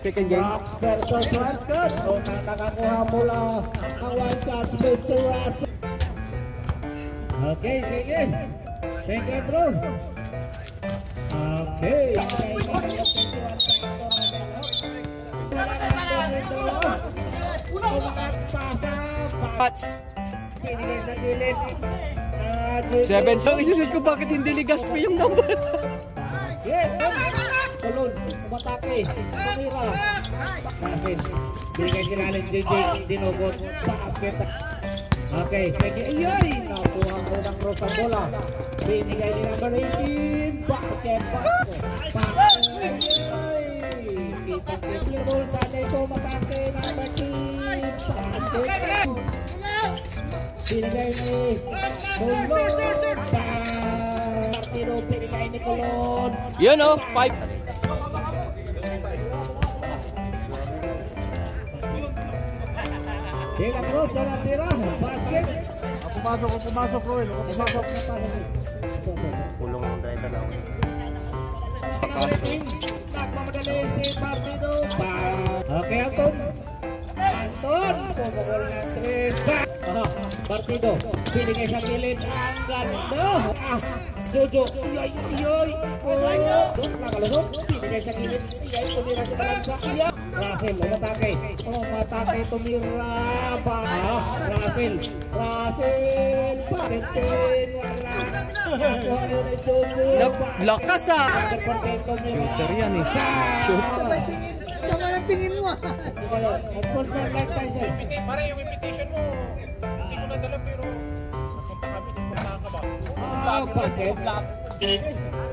Second game. Versus one cut. So nakakakuha mula ang one cuts Mr. Russell. Okay, sige. Second row. Okay. Pats. 7. So isusud ko bakit hindi Ligaspi yung number. Kulon, umatake, tumira. Binigay sila ng JJ, dinugot, basket. Okay, sige, ayay! Nakuha ko ng cross ang bola. Binigay ni number 18, basket. Kita ball sa neto, matake, number 10, basket. Binigay ni Kulon, Martino, binigay ni Kulon. Yun o, 5. Hila cross na natira, basket. Pumasok, Roel. Pumasok. Pulong ng driver lang. Nagmamadali si Martino. Okay, Anton. Pumukul ng 3. Martino, binigay sa kilid. Ang ganda. Jojo, iyay. Nakalusot, binigay sa kilid. Iyay, tumira sa balansa. Iyay. Russell, umatake, tumira. Russell, parentin, wala. Lakas ah! Shooter yan eh. Shooter. Tama ng tingin mo ah. Pare, yung invitation mo, hindi mo nadala pero napunta kami, pupunta ka ba? Basket.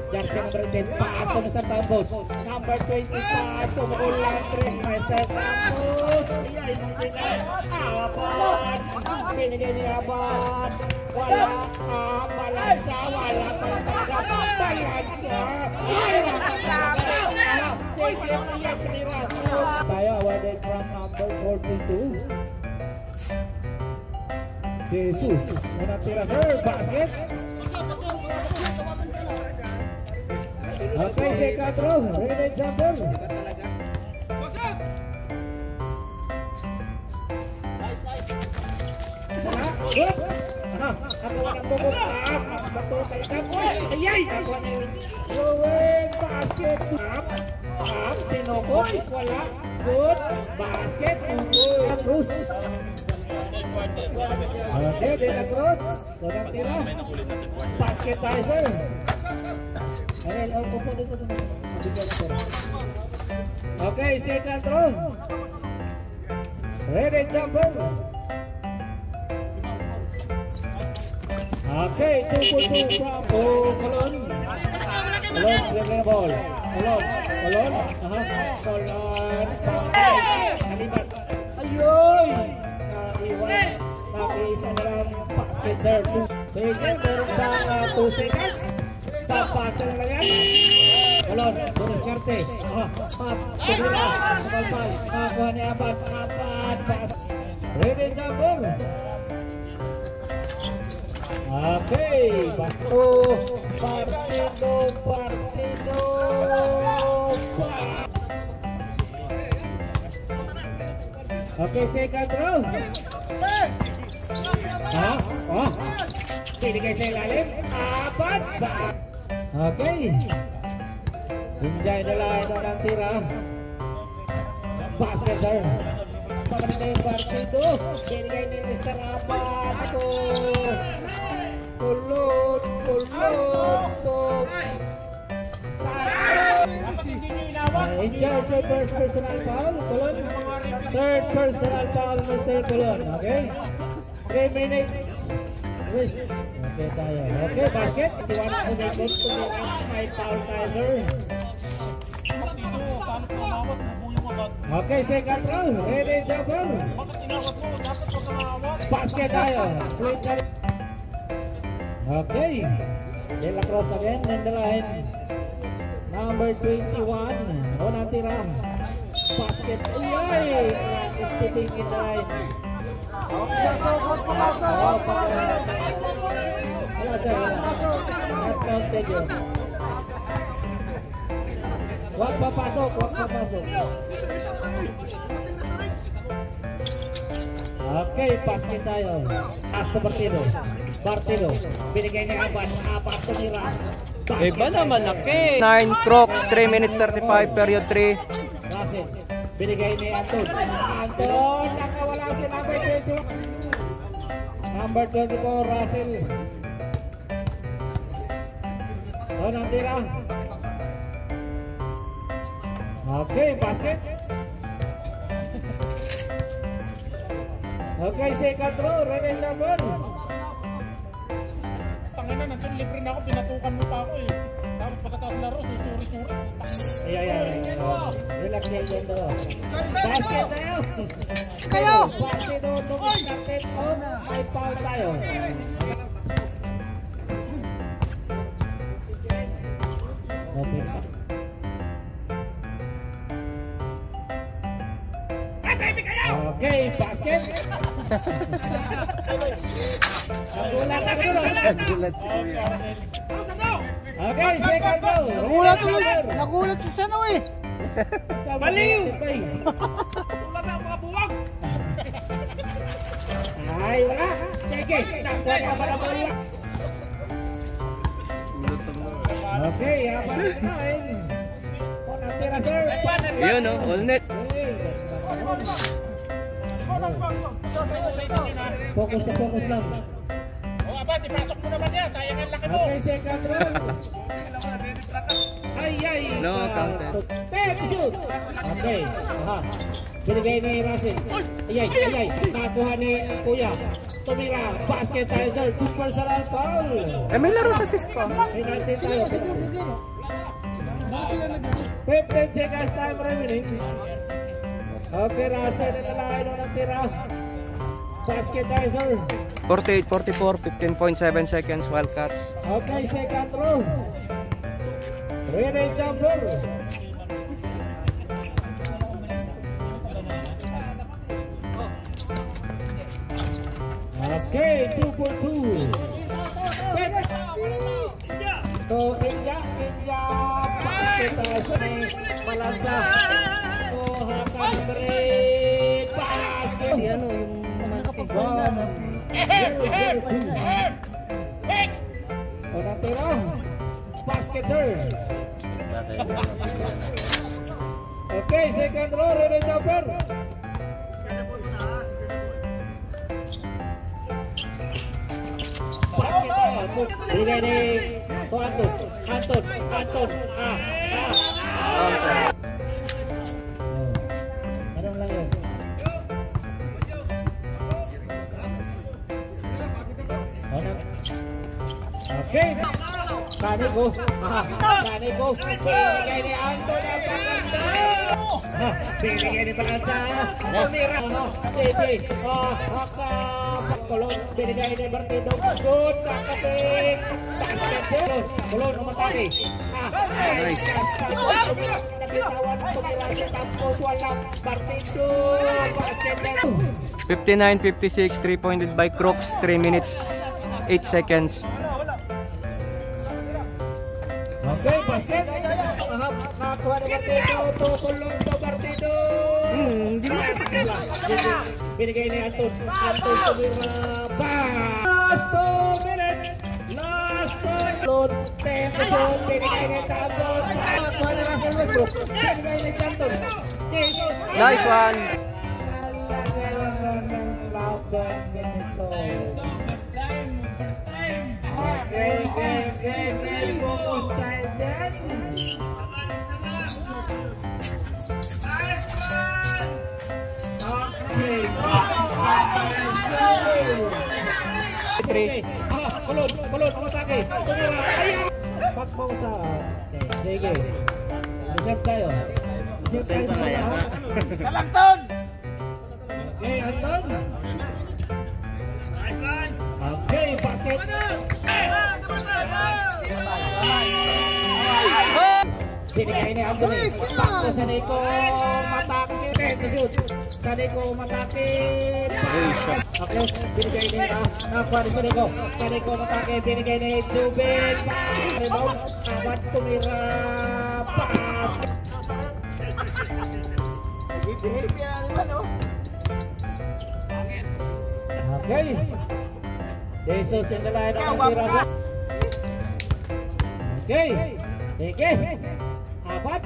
Jersey number 10, pass to Mr. Tambos. Number 25, pumukul lang 3, Mr. Tambos. Iyay, binigay ni Abad. Wala, balansa. Tayo awarded from number 42. Jesus, natira sir, basket. Okay, second row, ready jumper. Good. Ako ang bubog. Bato talaga. Ayay! Ako ang throwing basket. Tinokot. Wala. Good. Basket. Good. Cruz. Okay, De La Cruz. Sobrang tira. Basket tayo, sir. Ayan, upo dito. Okay, second row. Ready jumper. Okay, 2-2 from Colon. Colon, bring ball. Colon. Kalimas. Ayun! Naiwan. Nakaisa na lang basket serve. Sige, meron pang 2 seconds. Papasa na lang yan. Colon, bonus karte. Pagula, kapalpal. Nakakuha ni Abad. Pass. Ready jumper. Okay, partido. Okay, second row. Binigay sa ilalim. Apat. Okay. Enjoy na lang ng tira. Basket, sir. Pagkakita yung partido. Binigay ni Mr. Apat. Kulot. In charge of first personal foul, Kulon. Third personal foul, Mr. Kulon. Okay? 3 minutes. Rest. Okay tayo. Okay, basket. Tiwala ko na kung may foul tayo, sir. Okay, second row. Ready, jumper. Basket tayo. Split tayo. Okay, De La Cruz again in the line. Number 21, unang tira. Basket, ayay! Skipping in the line. Wala sir, not counted yun. Huwag papasok, huwag papasok. Okay, basket tayo. Asto Partido. Partido. Binigay niya Aban. Apat tumira. Iba na malaki. 9 Crocs, 3 minutes 35, period 3. Russell. Binigay ni Anton. Anton, nakawala si number 21. Number 24, Russell. O, nandira. Okay, basket. Okay, second row, Rene Chabon. Tangina, nandun libre na ako, pinatukan mo pa ako eh. Tapos pagkatapos laro, susuri-suri. Ayan. Relax yan dyan daw. Basket tayo. Kayo! Basket o, nung started on, may foul tayo. Okay pa. Okay, basket. Nagulat na gulat. Okay, second goal. Nagulat tuloy. Nagulat si Sano eh. Baliw! Wala na ang mga buwag! Ay, wala. Sige, nakuha ka para baliw. Okay, habang kain. O, natira, sir. Yun o, all net. Focus na focus lang. O Abad, ipasok mo naman yan, sayang ang laki mo! Okay, second round. Ay. No, counted. Take shoot. Okay. Aha. Binigay ni Russell. Ayay. Nakuha ni Kuya. Tumira. Basket tayo, sir. 2 personal foul. May laro sa Cisco. Penalty tayo. 15 seconds time remaining. Okay, Russell na nalahay nung nagtira. Basket tayo, sir. 48-44, 15.7 seconds, Wildcats. Okay, second row. Ready, jumper. Okay, 2 for 2. To India. Basket tayo sa Malansa. To Hakan break. Basket. Yan o, yung malaki. O natira. Basket, sir. Okay, second row, ready jumper. Basket tayo. Bigay ni Anton. Anong lang yun? Okay. Kaniko. Bigay ni Anton ang pagkanda. Bigay ni Balansa. Tumira. JJ. Kulon. Binigay ni Martino. Good. Kakaping. Basket sir. Kulon. Umatake. Nice. Nabitawan. Tumira siya. Tapos walang Martino. Basket sir. 59-56, 3 pointed by Crocs, 3 minutes 8 seconds. Okay, basket. Nakakuha ni Martino. Tukulong to Martino. Hindi mo Binigay ni Anton tumira. Last 2 minutes. Last 2 minutes. Binigay ni Tapos. Nakakuha ni Russell Westbrook. Binigay ni Anton. Nice one. Okay. Focus tayo dyan. Okay. Kulon, umatake. Tumira. Ayan. Pak mo sa... Sige. Reserve tayo. Salangton! Okay, Anton. Okay, basket. Binigay ni Anton. Pakto sa Nico. Matake. Sa Nico matake. Okay, binigay ni Nakuha ni Nico. Sa Nico matake. Binigay ni Zubin. Rebound. Abad tumira. Pas. Happy na naman, oh. Okay. Jesus in the line ng Tirasa. Okay. Sige. Apat.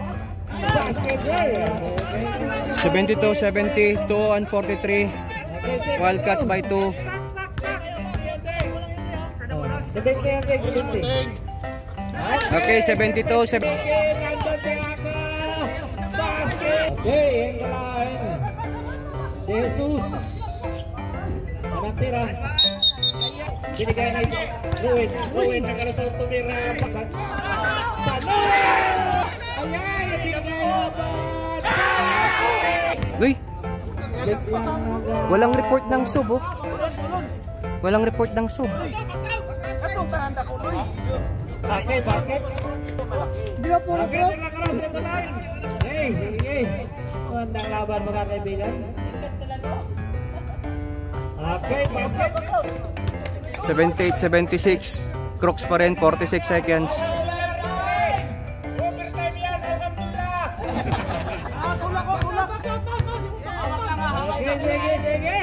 Basket there. 72-70, 2 and 43. Wildcats by 2. 70. Okay, 72-70. Okay, yung line. Jesus. Anong tira? Binigay na ito. Ruin. Nakalasong tumira. Sana! Ayan! Uy! Walang report ng sub, oh. Walang report ng sub. Atong tanda ko, Loy. Basket. Hindi na puro Okay, nakalas yung line. Hey. Mandang laban mga kaibigan. Okay, basket. 78-76. Crooks pa rin, 46 seconds. Overtime yan, alhamdulillah. Sige.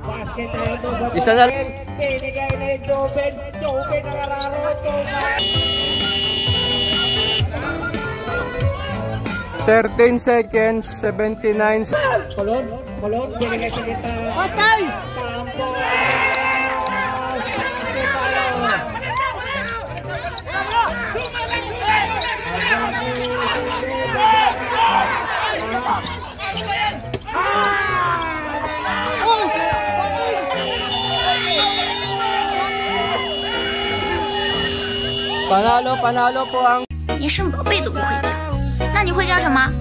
Basket na ito. Isa na. Binigay na yung Joven nakararo ito. 13 seconds, 79. Kulon, binigay sa kita. Patay! Tampo. Panalo po ang 连生宝贝都不会叫，那你会叫什么？